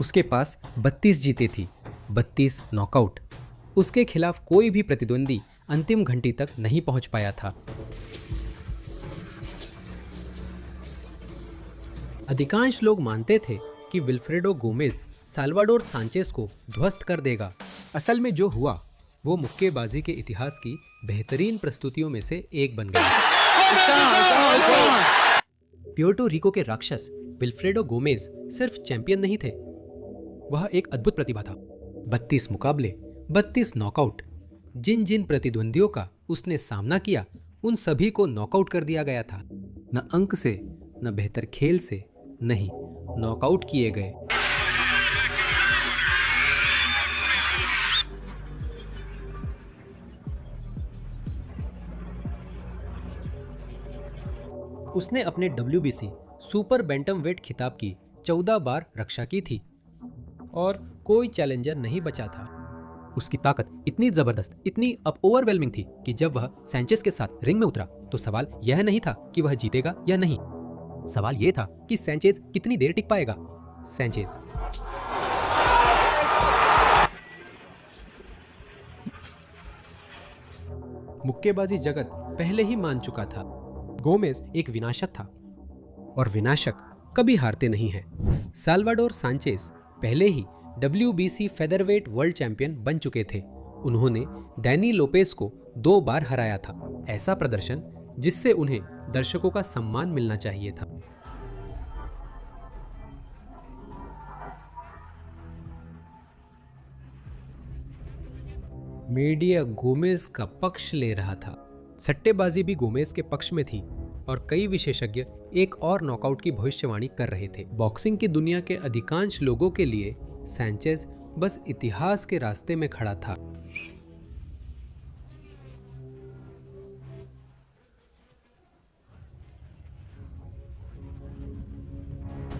उसके पास 32 जीतें थी, 32 नॉकआउट। उसके खिलाफ कोई भी प्रतिद्वंदी अंतिम घंटी तक नहीं पहुंच पाया था। अधिकांश लोग मानते थे कि विल्फ्रेडो गोमेज साल्वाडोर सांचेज को ध्वस्त कर देगा। असल में जो हुआ वो मुक्केबाजी के इतिहास की बेहतरीन प्रस्तुतियों में से एक बन गया। प्यूर्टो रिको के राक्षस विल्फ्रेडो गोमेज सिर्फ चैंपियन नहीं थे, वह एक अद्भुत प्रतिभा था। 32 मुकाबले, 32 नॉकआउट। जिन जिन प्रतिद्वंदियों का उसने सामना किया उन सभी को नॉकआउट कर दिया गया था। न अंक से, न बेहतर खेल से, नहीं, नॉकआउट किए गए। उसने अपने WBC सुपर बैंटमवेट खिताब की 14 बार रक्षा की थी और कोई चैलेंजर नहीं बचा था। उसकी ताकत इतनी जबरदस्त, इतनी ओवरवेलमिंग थी कि जब वह सैंचेज के साथ रिंग में उतरा तो सवाल यह नहीं था कि वह जीतेगा या नहीं, सवाल यह था कि सैंचेज कितनी देर टिक पाएगा। सैंचेज मुक्केबाजी जगत पहले ही मान चुका था, गोमेज एक विनाशक था और विनाशक कभी हारते नहीं हैं। साल्वाडोर सांचेज पहले ही WBC फेदरवेट वर्ल्ड चैंपियन बन चुके थे। उन्होंने डैनी लोपेज को 2 बार हराया था। ऐसा प्रदर्शन जिससे उन्हें दर्शकों का सम्मान मिलना चाहिए था। मीडिया गोमेज का पक्ष ले रहा था, सट्टेबाजी भी गोमेज के पक्ष में थी और कई विशेषज्ञ एक और नॉकआउट की भविष्यवाणी कर रहे थे। बॉक्सिंग की दुनिया के अधिकांश लोगों के लिए सैंचेज बस इतिहास के रास्ते में खड़ा था।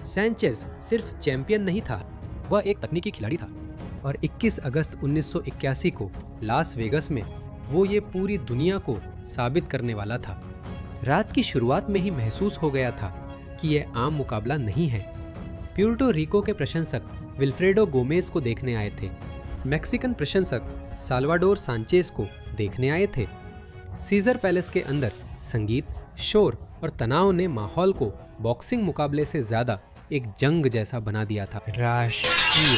सैंचेज सिर्फ चैंपियन नहीं था, वह एक तकनीकी खिलाड़ी था और 21 अगस्त 1981 को लास वेगस में वो ये पूरी दुनिया को साबित करने वाला था। रात की शुरुआत में ही महसूस हो गया था कि यह आम मुकाबला नहीं है। प्यूर्टो रिको के प्रशंसक विल्फ्रेडो गोमेज को देखने आए थे, मैक्सिकन प्रशंसक साल्वाडोर सांचेज को देखने आए थे। सीजर पैलेस के अंदर संगीत, शोर और तनाव ने माहौल को बॉक्सिंग मुकाबले से ज्यादा एक जंग जैसा बना दिया था। राष्ट्रीय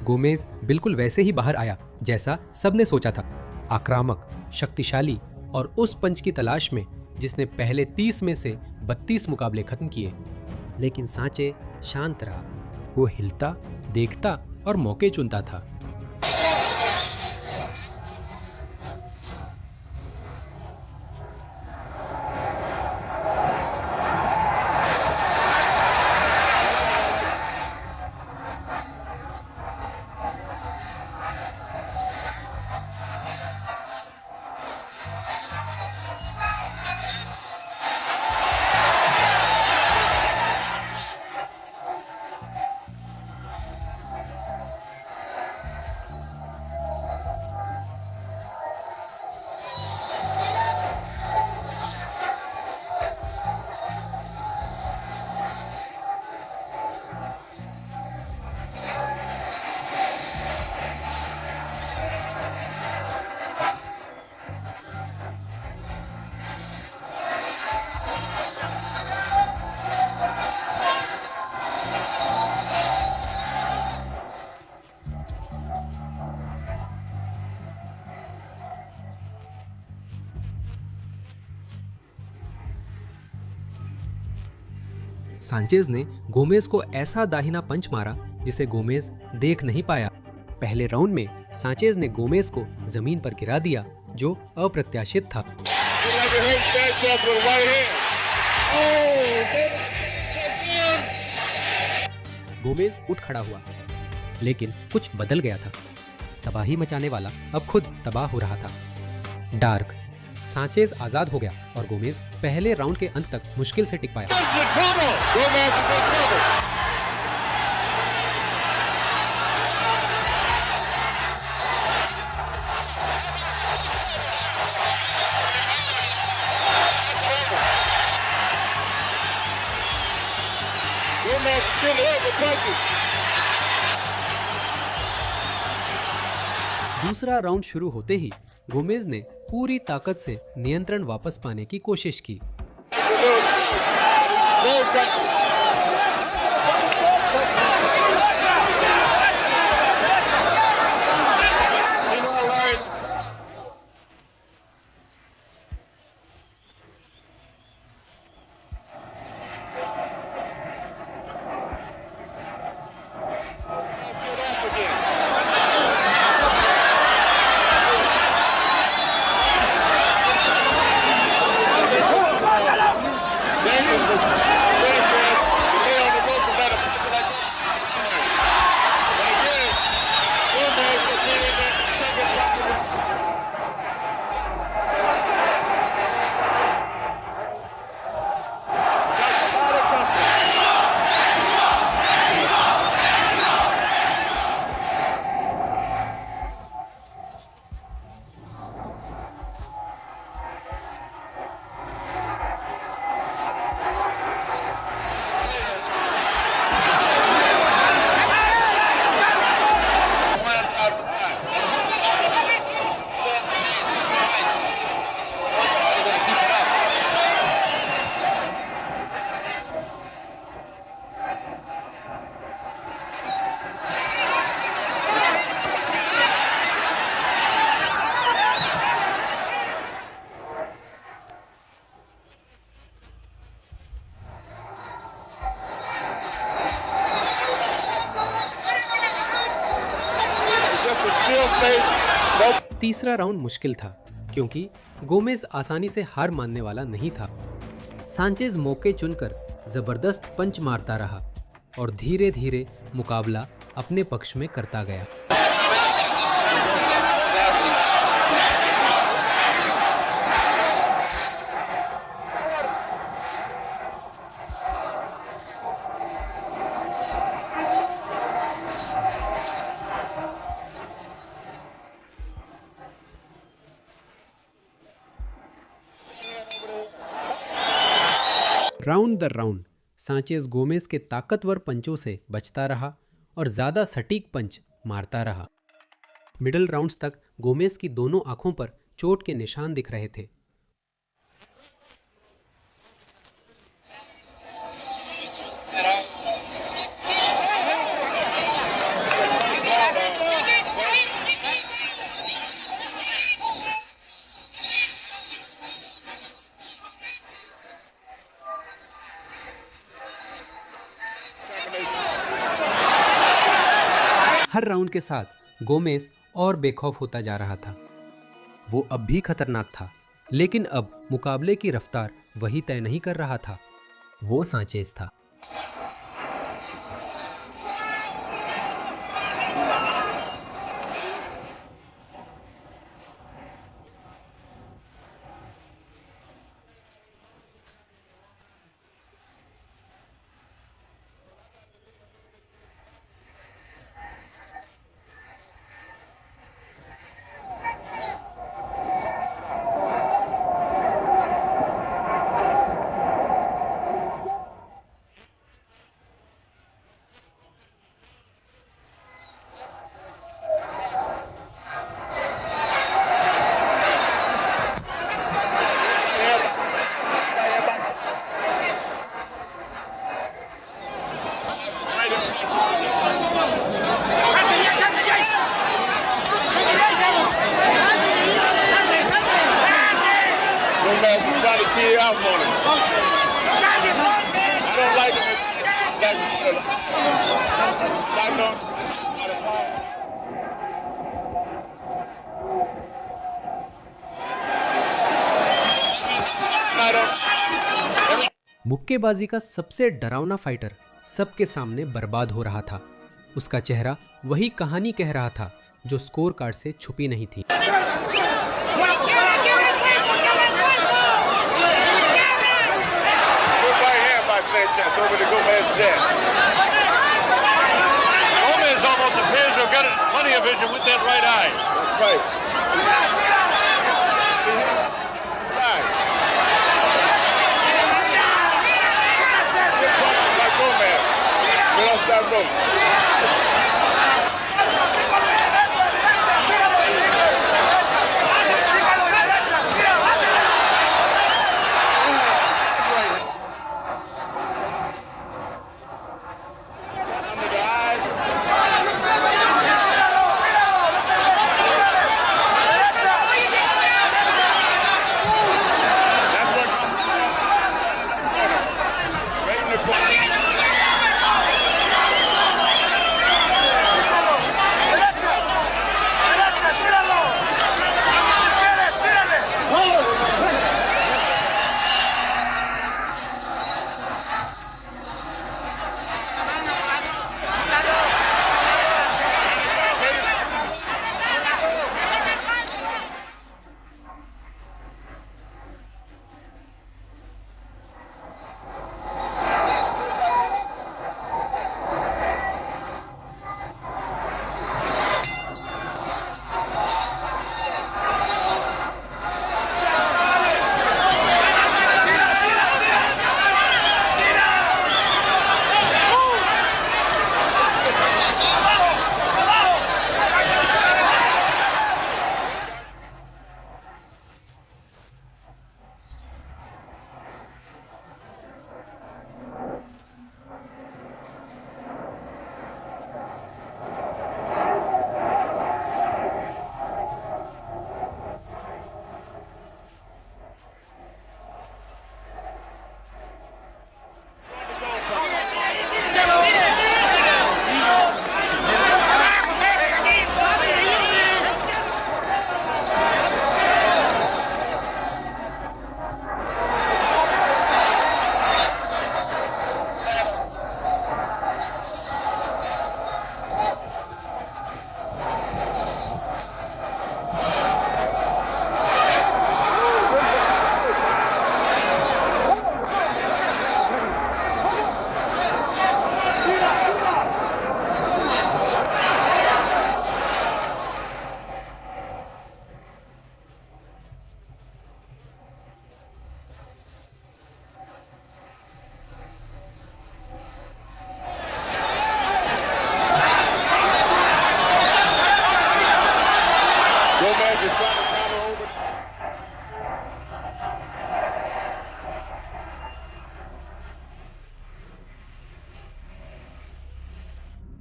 गोमेज बिल्कुल वैसे ही बाहर आया जैसा सबने सोचा था, आक्रामक, शक्तिशाली और उस पंच की तलाश में जिसने पहले 30 में से 32 मुकाबले खत्म किए। लेकिन सांचे शांत रहा, वो हिलता, देखता और मौके चुनता था। सांचेज ने गोमेज को ऐसा दाहिना पंच मारा जिसे गोमेज देख नहीं पाया। पहले राउंड में सांचेज ने गोमेज को जमीन पर गिरा दिया, जो अप्रत्याशित था। गोमेज उठ खड़ा हुआ, लेकिन कुछ बदल गया था। तबाही मचाने वाला अब खुद तबाह हो रहा था। डार्क सांचेज आजाद हो गया और गोमेज पहले राउंड के अंत तक मुश्किल से टिक पाया। दूसरा राउंड शुरू होते ही गोमेज ने पूरी ताकत से नियंत्रण वापस पाने की कोशिश की। तीसरा राउंड मुश्किल था क्योंकि गोमेज आसानी से हार मानने वाला नहीं था। सांचेज मौके चुनकर जबरदस्त पंच मारता रहा और धीरे धीरे मुकाबला अपने पक्ष में करता गया। राउंड दर राउंड सांचेज गोमेज के ताकतवर पंचों से बचता रहा और ज्यादा सटीक पंच मारता रहा। मिडल राउंड्स तक गोमेज की दोनों आंखों पर चोट के निशान दिख रहे थे। हर राउंड के साथ गोमेज और बेखौफ होता जा रहा था। वो अब भी खतरनाक था, लेकिन अब मुकाबले की रफ्तार वही तय नहीं कर रहा था, वो सांचेज था। मुक्केबाजी का सबसे डरावना फाइटर सबके सामने बर्बाद हो रहा था। उसका चेहरा वही कहानी कह रहा था जो स्कोर कार्ड से छुपी नहीं थी।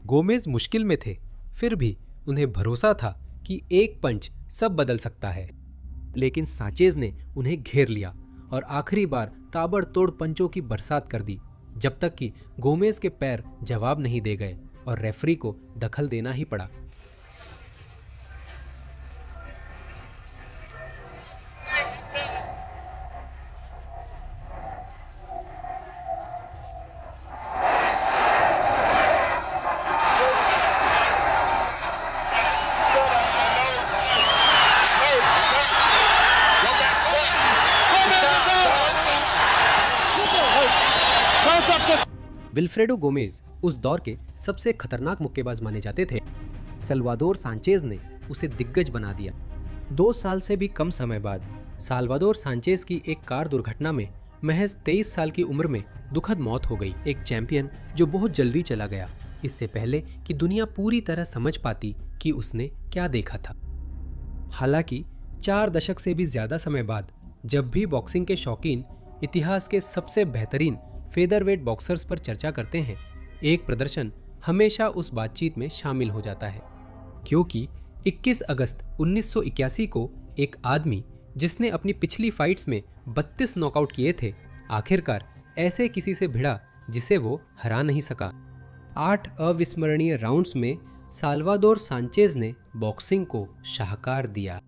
गोमेज मुश्किल में थे, फिर भी उन्हें भरोसा था कि एक पंच सब बदल सकता है। लेकिन सांचेज ने उन्हें घेर लिया और आखिरी बार ताबड़तोड़ पंचों की बरसात कर दी, जब तक कि गोमेज के पैर जवाब नहीं दे गए और रेफरी को दखल देना ही पड़ा। विल्फ्रेडो गोमेज उस दौर के सबसे खतरनाक मुक्केबाज माने जाते थे। साल्वादोर सांचेज ने उसे दिग्गज बना दिया। 2 साल से भी कम समय बाद साल्वादोर सांचेज की एक कार दुर्घटना में महज 23 साल की उम्र में दुखद मौत हो गई। एक चैंपियन जो बहुत जल्दी चला गया, इससे पहले कि दुनिया पूरी तरह समझ पाती कि उसने क्या देखा था। हालांकि 4 दशक से भी ज्यादा समय बाद जब भी बॉक्सिंग के शौकीन इतिहास के सबसे बेहतरीन फेदरवेट बॉक्सर्स पर चर्चा करते हैं, एक प्रदर्शन हमेशा उस बातचीत में शामिल हो जाता है, क्योंकि 21 अगस्त 1981 को एक आदमी जिसने अपनी पिछली फाइट्स में 32 नॉकआउट किए थे, आखिरकार ऐसे किसी से भिड़ा जिसे वो हरा नहीं सका। 8 अविस्मरणीय राउंड्स में साल्वादोर सांचेज ने बॉक्सिंग को शाहकार दिया।